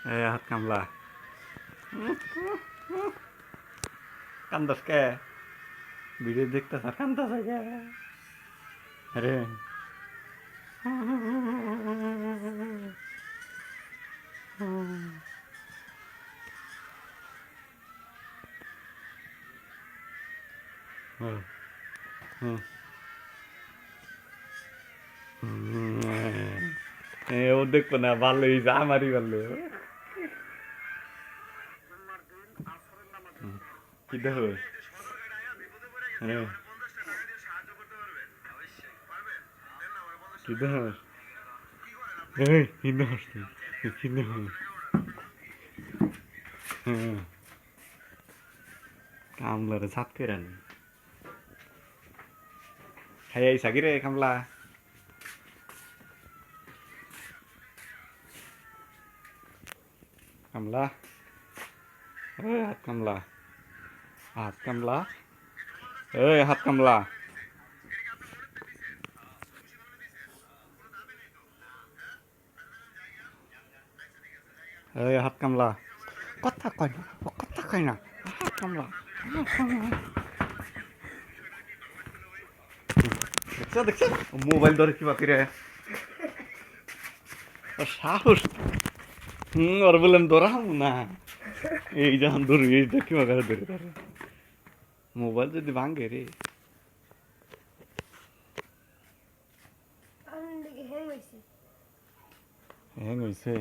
হাত কামলা কান্দাস কে ভিডিও দেখতেছ আর কান্দাস কে আরে ও দেখবো না ভালোই যা মারি ভালো কি দেখো কি দেখো এই হিন্দু হাসতে হিন্দু কামলারে সাত করে নি খাই আইসা কি রে কামলা কামলা হাত কামলা হাত কামলা হাত কামলা হাত কামলা কথা কয় না কথা কয় না হাত কামলা দেখছো দেখছো মোবাইল ধরে কি বাকি রে সাহস ওর বললাম ধরাম না এই যখন ধরু এইটা কি বাগারে ধরে ধরে মোবাইল যদি ভাঙে রে হ্যাং হয়েছে